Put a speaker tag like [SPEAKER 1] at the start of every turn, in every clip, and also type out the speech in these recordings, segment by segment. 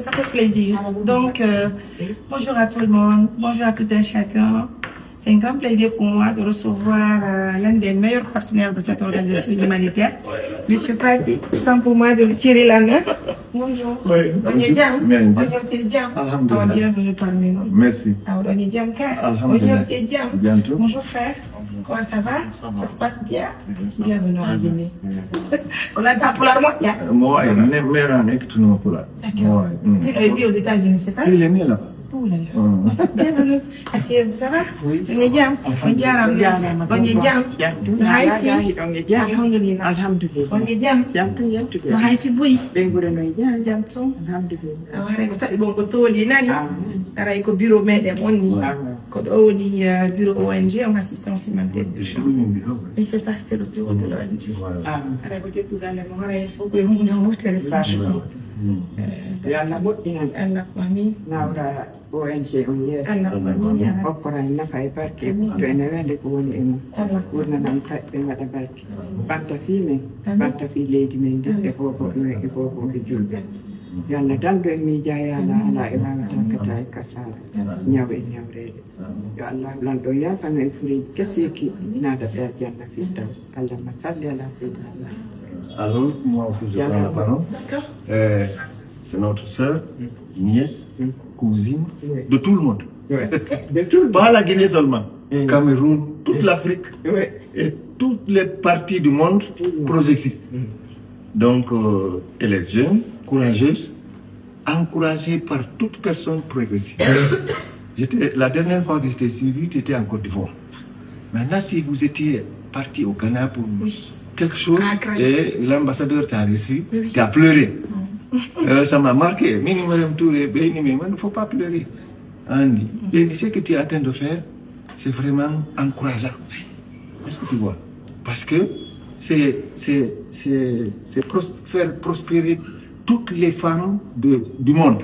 [SPEAKER 1] Ça fait plaisir. Donc, bonjour à tout le monde, bonjour à tout un chacun. C'est un grand plaisir pour moi de recevoir l'un des meilleurs partenaires de cette organisation humanitaire, Monsieur Pati. C'est temps pour moi de lui tirer la main. Bonjour.
[SPEAKER 2] Oui,
[SPEAKER 1] On est bien.
[SPEAKER 2] Bien.
[SPEAKER 1] Bonjour, c'est bien.
[SPEAKER 2] Alhamdulillah.
[SPEAKER 1] Bienvenue parmi nous.
[SPEAKER 2] Merci.
[SPEAKER 1] On est bien.
[SPEAKER 2] Alhamdulillah.
[SPEAKER 1] Bonjour, c'est bien.
[SPEAKER 2] Bientôt.
[SPEAKER 1] Bonjour frère. Comment ça va? Ça se passe bien? Bienvenue en Guinée. On attend pour la moitié.
[SPEAKER 2] Moi, meilleur année que tout le monde pour là.
[SPEAKER 1] D'accord. C'est le vie aux États-Unis, c'est ça?
[SPEAKER 2] Il est né là-bas.
[SPEAKER 1] Oh là là. Bienvenue. Asseyez-vous, ça va? Oui. On est bien. On est bien. On est bien. Alhamdulillah.
[SPEAKER 3] Alhamdulillah.
[SPEAKER 1] On est bien. On a fait bruit. Jam ton.
[SPEAKER 3] Alhamdulillah.
[SPEAKER 1] On a fait bon côté oli nani. Ara iko bureau mais on ni. Quand on dit bureau ONG en assistance humanitaire de chance. Oui, c'est ça, c'est le bureau de l'ONG. Ara côté tout dans le monde, il faut que on ait un téléphone.
[SPEAKER 3] Yalla moƴƴinan
[SPEAKER 1] Allah amin.
[SPEAKER 3] nawra ONG on yeeso
[SPEAKER 1] Allah amin ya Rabbi.
[SPEAKER 3] hokkoran nafa e barke to ene welde ko woni e mum wurnanan faɓɓe waɗa barke banta fi men banta fi leydi men ndi e fofoɓe julɓe yo Allah dandu en miija yaala ala e wawa tankata e kasara ñaw e ñawrede yo Allah lanɗo yafano e fureji kesiki naada ɓe aljanna firdaus allahma salli ala seydina
[SPEAKER 2] Alors, moi aussi, je prends la parole. C'est notre sœur, nièce, cousine, de tout le monde.
[SPEAKER 3] de tout
[SPEAKER 2] Pas la Guinée seulement. Cameroun, toute l'Afrique
[SPEAKER 3] ouais.
[SPEAKER 2] et toutes les parties du monde progressistes. Donc, elle est jeune, courageuse, encouragée par toute personne progressiste. La dernière fois que j'étais suivi, j'étais en Côte d'Ivoire. Maintenant, si vous étiez parti au Ghana pour quelque chose et l'ambassadeur t'a reçu, tu as pleuré. Ça m'a marqué. Minimum tous les pays, mais il ne faut pas pleurer. Andy. Et ce que tu es en train de faire, c'est vraiment encourageant. Est-ce que tu vois? Parce que c'est faire prospérer toutes les femmes du monde,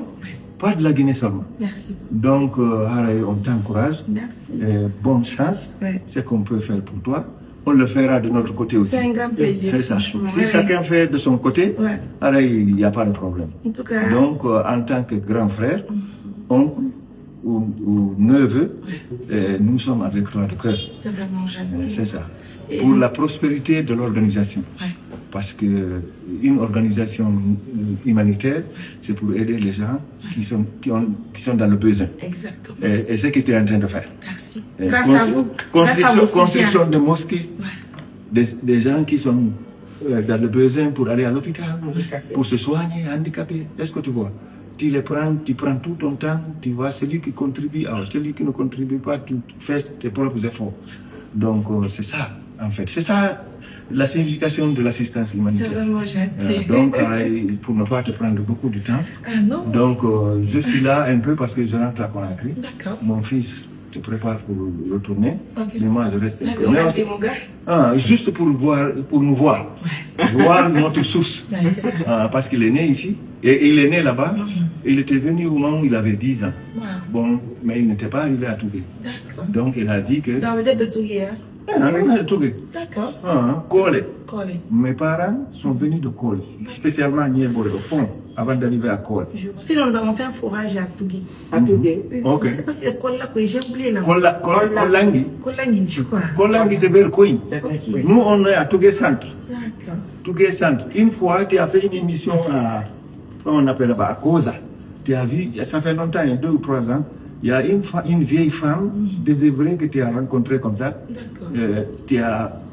[SPEAKER 2] pas de la Guinée seulement.
[SPEAKER 1] Merci.
[SPEAKER 2] Donc, on t'encourage.
[SPEAKER 1] Merci.
[SPEAKER 2] Bonne chance. C'est ce qu'on peut faire pour toi. On le fera de notre côté aussi.
[SPEAKER 1] C'est un grand plaisir.
[SPEAKER 2] C'est ça. Si chacun fait de son côté, alors il n'y a pas de problème.
[SPEAKER 1] En tout cas,
[SPEAKER 2] donc, en tant que grand frère, oncle ou neveu, nous sommes avec toi de cœur.
[SPEAKER 1] C'est vraiment gentil.
[SPEAKER 2] C'est ça. Pour la prospérité de l'organisation. Parce qu'une organisation humanitaire, c'est pour aider les gens qui sont dans le besoin.
[SPEAKER 1] Exactement.
[SPEAKER 2] Et c'est ce que tu es en train de faire.
[SPEAKER 1] Merci. Grâce à vous.
[SPEAKER 2] Construction de mosquées, des gens qui sont dans le besoin pour aller à l'hôpital, pour se soigner, handicapés. Est-ce que tu vois? Tu les prends, tu prends tout ton temps, tu vois celui qui contribue, alors celui qui ne contribue pas, tu fais tes propres efforts. Donc c'est ça, en fait. C'est ça la signification de l'assistance humanitaire.
[SPEAKER 1] C'est vraiment gentil.
[SPEAKER 2] Donc, pour ne pas te prendre beaucoup de temps, donc je suis là un peu parce que je rentre à Conakry.
[SPEAKER 1] D'accord.
[SPEAKER 2] Mon fils se prépare pour retourner, mais moi je reste un peu. Juste pour nous voir, voir notre source. Parce qu'il est né ici, et il est né là-bas, il était venu au moment où il avait 10 ans. Bon, mais il n'était pas arrivé à Tougué. Donc il a dit que...
[SPEAKER 1] Donc vous êtes de Tougué, hein? D'accord.
[SPEAKER 2] Kole. Mes parents sont venus de Kole, spécialement à Niébore, au pont, avant d'arriver à Kole.
[SPEAKER 1] Sinon, nous avons fait un forage à Tougué.
[SPEAKER 3] À Tougué?
[SPEAKER 2] Ok.
[SPEAKER 1] Je ne sais pas si c'est Kole là que j'ai oublié là.
[SPEAKER 2] Kolangi.
[SPEAKER 1] Kolangi, je crois.
[SPEAKER 2] Kolangi, c'est vers Kouin. Nous, on est à Tougué Centre.
[SPEAKER 1] D'accord.
[SPEAKER 2] Tougué Centre. Une fois, tu as fait une émission à, comment on appelle là-bas, à Koza. Tu as vu, ça fait longtemps, il y a 2 ou 3 ans. Il y a une vieille femme désœuvrée que tu as rencontrée comme ça.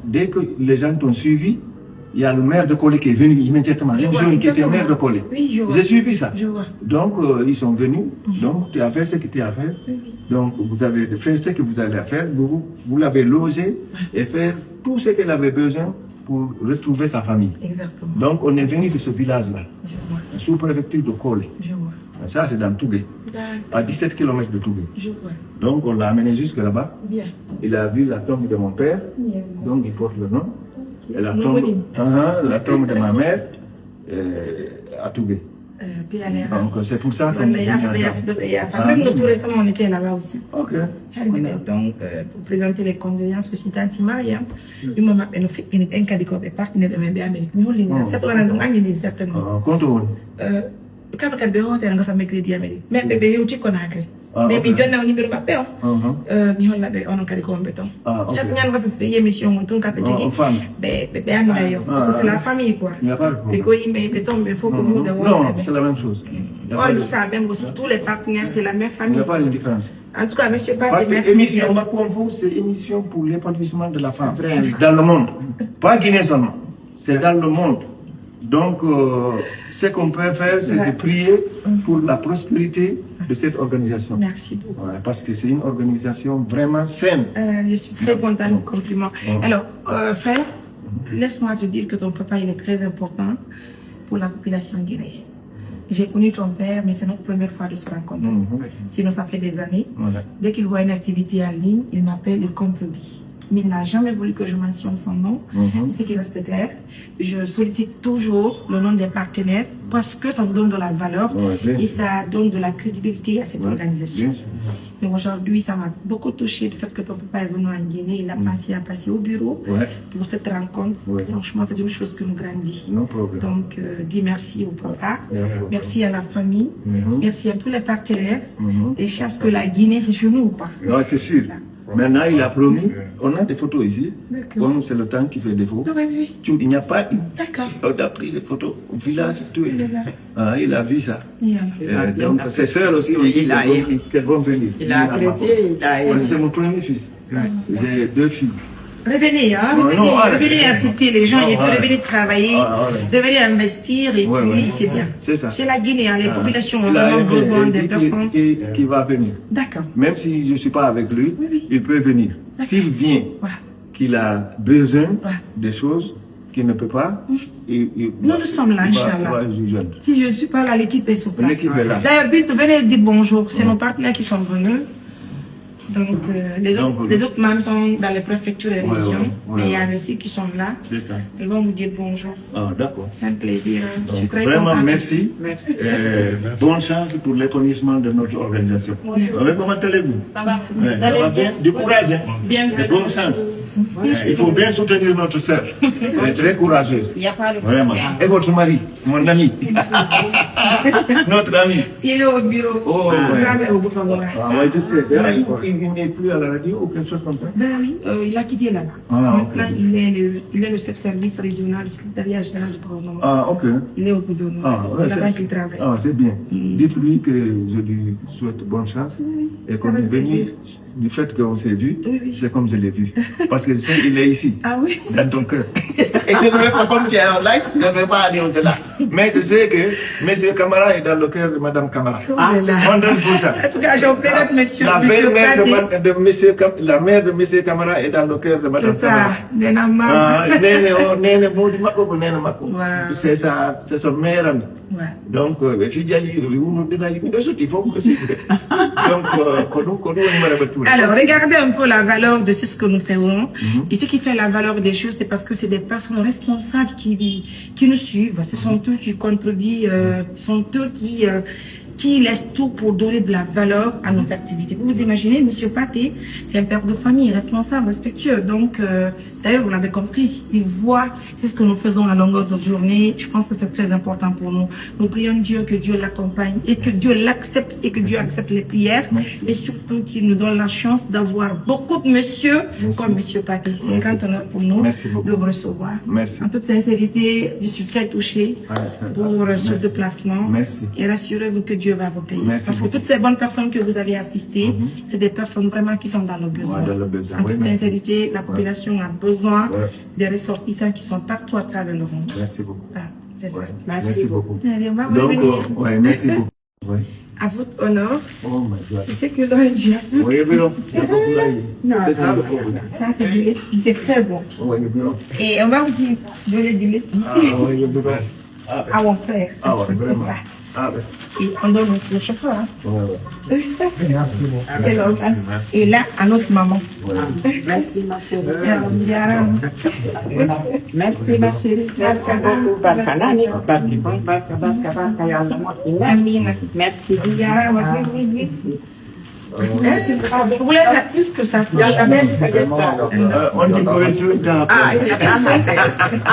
[SPEAKER 2] Dès que les gens t'ont suivi, il y a le maire de Kole qui est venu immédiatement. Une jeune qui était maire de Kole.
[SPEAKER 1] Oui,
[SPEAKER 2] j'ai suivi ça.
[SPEAKER 1] Je vois.
[SPEAKER 2] Donc, ils sont venus. Donc, tu as fait ce que tu as fait. Donc, vous avez fait ce que vous allez faire. Vous l'avez logé et faire tout ce qu'elle avait besoin pour retrouver sa famille.
[SPEAKER 1] Exactement.
[SPEAKER 2] Donc, on est venu de ce village-là, sous-préfecture de Kole.
[SPEAKER 1] Je vois.
[SPEAKER 2] Ça, c'est dans Tougué, à 17 km de Tougué.
[SPEAKER 1] Je vois.
[SPEAKER 2] Donc, on l'a amené jusque là-bas.
[SPEAKER 1] Bien.
[SPEAKER 2] Il a vu la tombe de mon père, donc il porte le nom. Et la tombe de ma mère à Tougué. Donc, c'est pour ça qu'on est
[SPEAKER 1] Même nous, tout récemment, on était là-bas aussi.
[SPEAKER 2] Ok.
[SPEAKER 1] Donc, pour présenter les condoléances au site anti-Mariam, il m'a appelé un cas de partenaire de Amérique. C'est pour ça que nous avons certainement. Quand tu as un mercredi à midi, mais bébé, tu connais.
[SPEAKER 2] Ah,
[SPEAKER 1] Mais
[SPEAKER 2] ok.
[SPEAKER 1] il y a un numéro de papel. Mais on l'a on a calé comme béton.
[SPEAKER 2] Ah, ok.
[SPEAKER 1] Chaque année, on va se payer émission, on tourne capé
[SPEAKER 2] En famille.
[SPEAKER 1] Bébé, d'ailleurs. Parce que c'est la famille, quoi.
[SPEAKER 2] Il n'y a pas de
[SPEAKER 1] Et
[SPEAKER 2] problème.
[SPEAKER 1] quand il met béton, il faut que nous
[SPEAKER 2] Non, c'est la même chose. Il n'y a,
[SPEAKER 1] oh, lui, ça même aussi. Tous les partenaires, c'est la même famille.
[SPEAKER 2] pas de différence.
[SPEAKER 1] En tout cas, monsieur
[SPEAKER 2] Parce
[SPEAKER 1] Paté,
[SPEAKER 2] que
[SPEAKER 1] merci.
[SPEAKER 2] émission pour vous, c'est émission pour l'épanouissement de la femme.
[SPEAKER 3] Vraiment.
[SPEAKER 2] Dans le monde. Pas Guinée seulement. C'est dans le monde. Donc, ce qu'on peut faire, c'est de prier pour la prospérité de cette organisation.
[SPEAKER 1] Merci beaucoup.
[SPEAKER 2] Ouais, parce que c'est une organisation vraiment saine.
[SPEAKER 1] Je suis très contente du compliment. Alors, frère, laisse-moi te dire que ton papa, il est très important pour la population guinéenne. J'ai connu ton père, mais c'est notre première fois de se rencontrer. Sinon, ça fait des années.
[SPEAKER 2] Voilà.
[SPEAKER 1] Dès qu'il voit une activité en ligne, il m'appelle, il contribue. Mais il n'a jamais voulu que je mentionne son nom. C'est qu'il reste clair. Je sollicite toujours le nom des partenaires parce que ça nous donne de la valeur et ça donne de la crédibilité à cette organisation. Mais aujourd'hui, ça m'a beaucoup touché le fait que ton papa est venu en Guinée. Il a pensé à passer au bureau pour cette rencontre. Franchement, c'est une chose que nous grandit.
[SPEAKER 2] No problem.
[SPEAKER 1] Donc, dis merci au papa, merci à la famille, merci à tous les partenaires. Et chasse que la Guinée, c'est chez nous, quoi.
[SPEAKER 2] Ouais, c'est sûr. Maintenant, il a promis. On a des photos ici.
[SPEAKER 1] D'accord.
[SPEAKER 2] Comme c'est le temps qui fait défaut.
[SPEAKER 1] Oui.
[SPEAKER 2] Il n'y a pas.
[SPEAKER 1] D'accord.
[SPEAKER 2] On a pris des photos au village, tout.
[SPEAKER 1] Il est là.
[SPEAKER 2] Ah, il a vu ça.
[SPEAKER 1] Yeah.
[SPEAKER 2] Donc, ses sœurs aussi ont dit
[SPEAKER 3] Il a aimé.
[SPEAKER 2] qu'elles vont venir.
[SPEAKER 3] Il a apprécié, il a aimé.
[SPEAKER 2] C'est mon premier fils. J'ai 2 filles.
[SPEAKER 1] Revenez, hein, revenez assister les gens, et puis revenez travailler, revenez investir, et puis c'est bien.
[SPEAKER 2] C'est ça.
[SPEAKER 1] C'est la Guinée, hein, les populations ont
[SPEAKER 2] Il a
[SPEAKER 1] vraiment
[SPEAKER 2] aimé,
[SPEAKER 1] besoin
[SPEAKER 2] il
[SPEAKER 1] des
[SPEAKER 2] dit
[SPEAKER 1] personnes.
[SPEAKER 2] qui va venir.
[SPEAKER 1] D'accord.
[SPEAKER 2] Même si je ne suis pas avec lui, il peut venir. S'il vient,
[SPEAKER 1] Ouais.
[SPEAKER 2] qu'il a besoin des choses qu'il ne peut pas,
[SPEAKER 1] Nous sommes là, Inch'Allah. Si je ne suis pas là, l'équipe est sur place.
[SPEAKER 2] L'équipe est là.
[SPEAKER 1] D'ailleurs, Bill, venez dire bonjour. C'est nos partenaires qui sont venus. Donc, les autres membres sont dans les préfectures et régions. Mais il y a les filles qui sont là.
[SPEAKER 2] C'est ça.
[SPEAKER 1] Elles vont vous dire bonjour.
[SPEAKER 2] Ah, d'accord.
[SPEAKER 1] C'est un plaisir. Je suis très
[SPEAKER 2] Vraiment,
[SPEAKER 1] contente.
[SPEAKER 2] merci. Bonne chance pour l'épanouissement de notre organisation. Comment allez-vous?
[SPEAKER 4] Ça va.
[SPEAKER 2] Ça va bien? Du courage. Hein?
[SPEAKER 4] Bien.
[SPEAKER 2] Et bonne chance. Il faut bien soutenir notre sœur. Elle est très courageuse.
[SPEAKER 4] Il n'y a pas de
[SPEAKER 2] Vraiment. Et votre mari, mon ami. Notre ami.
[SPEAKER 1] Il est au bureau.
[SPEAKER 2] Oh,
[SPEAKER 1] Programme au Bouffon.
[SPEAKER 2] Ah, ouais, je sais. Il n'est plus à la radio ou quelque chose comme ça?
[SPEAKER 1] Ben oui, il a quitté là-bas.
[SPEAKER 2] Ah, ok.
[SPEAKER 1] Maintenant, il est le chef-service régional du secrétariat général du gouvernement.
[SPEAKER 2] Ah, ok.
[SPEAKER 1] Il est au gouvernement.
[SPEAKER 2] Ah, ouais,
[SPEAKER 1] c'est là-bas qu'il travaille.
[SPEAKER 2] Ah, c'est bien. Dites-lui que je lui souhaite bonne chance. Et qu'on
[SPEAKER 1] avec
[SPEAKER 2] venir
[SPEAKER 1] plaisir.
[SPEAKER 2] du fait qu'on s'est vu,
[SPEAKER 1] Oui.
[SPEAKER 2] c'est comme je l'ai vu. Parce que je sais qu'il est ici,
[SPEAKER 1] Ah oui?
[SPEAKER 2] dans ton cœur. Et je ne vais pas, comme tu es en live, je ne vais pas aller au-delà. Mais je sais que M. Camara est dans le cœur de Mme Camara.
[SPEAKER 1] Ah,
[SPEAKER 2] 100%.
[SPEAKER 1] en tout cas, je vous présente monsieur
[SPEAKER 2] La
[SPEAKER 1] Paté.
[SPEAKER 2] la mère de M. Camara est dans le cœur de Mme
[SPEAKER 1] C'est ça,
[SPEAKER 2] Camara.
[SPEAKER 1] Nena Mam.
[SPEAKER 2] Ah, Nene Moudi Mako, Nene Mako.
[SPEAKER 1] Wow.
[SPEAKER 2] C'est son meilleur ami.
[SPEAKER 1] Ouais.
[SPEAKER 2] Donc, il faut que c'est. Donc,
[SPEAKER 1] Alors, regardez un peu la valeur de ce que nous faisons. Et ce qui fait la valeur des choses, c'est parce que c'est des personnes responsables qui nous suivent. Ce sont eux qui contribuent, sont eux qui laissent tout pour donner de la valeur à nos activités. Vous vous imaginez, monsieur Paté, c'est un père de famille, responsable, respectueux. Donc, d'ailleurs, vous l'avez compris, il voit, c'est ce que nous faisons à longueur de journée. Je pense que c'est très important pour nous. Nous prions Dieu que Dieu l'accompagne et que Dieu l'accepte et que Dieu accepte les prières. Et surtout qu'il nous donne la chance d'avoir beaucoup de messieurs comme monsieur Paté. C'est un grand honneur pour nous de vous recevoir.
[SPEAKER 2] Merci.
[SPEAKER 1] En toute sincérité, je suis très touchée pour ce déplacement.
[SPEAKER 2] Merci.
[SPEAKER 1] Et rassurez-vous que Dieu va vous payer.
[SPEAKER 2] Merci
[SPEAKER 1] Parce que
[SPEAKER 2] beaucoup.
[SPEAKER 1] toutes ces bonnes personnes que vous avez assistées, c'est des personnes vraiment qui sont dans le besoin.
[SPEAKER 2] Ouais, dans le besoin.
[SPEAKER 1] En
[SPEAKER 2] Oui,
[SPEAKER 1] toute
[SPEAKER 2] merci.
[SPEAKER 1] sincérité, la population a besoin
[SPEAKER 2] Ouais.
[SPEAKER 1] des ressortissants qui sont partout à travers le monde.
[SPEAKER 2] Merci beaucoup.
[SPEAKER 1] Ah, c'est ça.
[SPEAKER 2] Ouais. Merci beaucoup.
[SPEAKER 1] Allez, on va
[SPEAKER 2] Donc,
[SPEAKER 1] revenir
[SPEAKER 2] merci beaucoup. Ouais.
[SPEAKER 1] à votre honneur.
[SPEAKER 2] Oh my God.
[SPEAKER 1] C'est ce que l'on dit.
[SPEAKER 2] Oui, c'est ça le problème.
[SPEAKER 1] Ça, c'est du lait. C'est très bon.
[SPEAKER 2] Oui,
[SPEAKER 1] Et on va aussi donner du lait à mon frère.
[SPEAKER 2] Ah ouais,
[SPEAKER 1] C'est
[SPEAKER 2] vraiment.
[SPEAKER 1] ça.
[SPEAKER 2] Ah, ouais.
[SPEAKER 1] Et on donne aussi le chauffeur. Hein.
[SPEAKER 2] Ouais.
[SPEAKER 1] C'est normal. Et là, à notre maman.
[SPEAKER 3] Merci, ma chérie.
[SPEAKER 1] Yaram.
[SPEAKER 3] Merci, ma chérie. Merci beaucoup. Barkanani, barki, barka, ya Allah,
[SPEAKER 1] Amina.
[SPEAKER 3] Merci.
[SPEAKER 1] Yaram. Vous voulez faire plus que ça?
[SPEAKER 3] Yalla ben ka jetta.
[SPEAKER 2] On dit que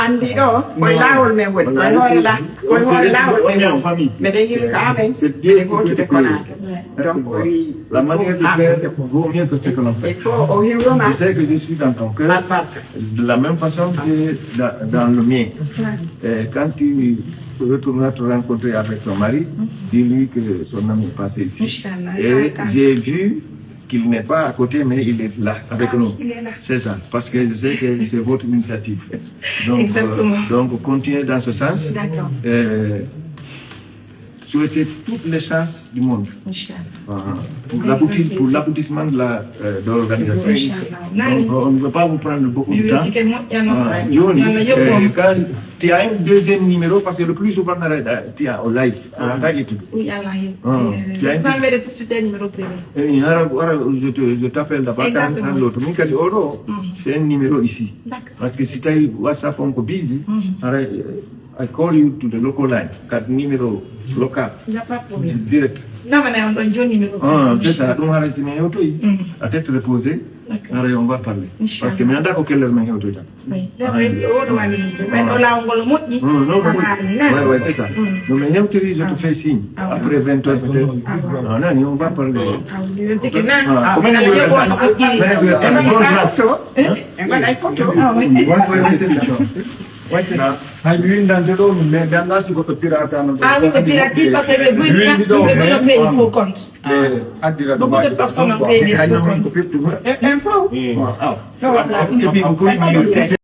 [SPEAKER 3] Andi do, koy lawol me woni, koy holla, koy holla
[SPEAKER 2] on est en famille.
[SPEAKER 3] mais dañuy ko amé,
[SPEAKER 2] C'est bien
[SPEAKER 3] ko
[SPEAKER 2] que
[SPEAKER 3] tude
[SPEAKER 2] tu
[SPEAKER 3] ko na.
[SPEAKER 2] payes.
[SPEAKER 3] Donc koy
[SPEAKER 2] La manière de faire vaut mieux que ce que l'on fait.
[SPEAKER 3] il faut au hirona
[SPEAKER 2] Je sais que je suis dans ton cœur de la même façon que dans le mien. Quand tu retourneras te rencontrer avec ton mari, dis-lui que son ami est passé ici.
[SPEAKER 1] Inch'Allah.
[SPEAKER 2] Et j'ai vu qu'il n'est pas à côté, mais il est là avec nous.
[SPEAKER 1] Il est là.
[SPEAKER 2] C'est ça, parce que je sais que c'est votre initiative. Donc,
[SPEAKER 1] Exactement.
[SPEAKER 2] donc continuez dans ce sens.
[SPEAKER 1] D'accord.
[SPEAKER 2] Souhaitez toutes les chances du monde
[SPEAKER 1] Inch'Allah.
[SPEAKER 2] pour l'aboutissement de l'organisation.
[SPEAKER 1] Inch'Allah.
[SPEAKER 2] Donc, on ne veut pas vous prendre beaucoup de temps.
[SPEAKER 1] Temps.
[SPEAKER 2] Yoni, quand tu as un deuxième numéro, parce que le plus souvent, tu as au live.
[SPEAKER 1] Oui, Allah.
[SPEAKER 2] Tu as
[SPEAKER 1] Vous enverrez tout de suite un numéro privé.
[SPEAKER 2] Je t'appelle d'abord quand l'autre. C'est un numéro ici.
[SPEAKER 1] D'accord.
[SPEAKER 2] Parce que si tu as WhatsApp, on est busy. I call you to the local line, kat numéro local,
[SPEAKER 1] Il n'y a pas de problème.
[SPEAKER 2] direct.
[SPEAKER 1] Non, mais on donne un numéro.
[SPEAKER 2] C'est ça, donc on va essayer à tête reposée, on va parler. Parce que maintenant, auquel heure on est
[SPEAKER 1] Oui.
[SPEAKER 2] ouais, c'est ça. Donc, maintenant, je te fais signe. Après 20 heures peut-être. Non, on va parler. C'est ça.
[SPEAKER 4] hay windande ɗo min mais anda siko to pirata no
[SPEAKER 1] Ah oui, le piratique, parce que le bruit il faut compte.
[SPEAKER 4] addira
[SPEAKER 1] Beaucoup de personnes ont créé des faux comptes.
[SPEAKER 3] info.
[SPEAKER 2] Et puis, vous pouvez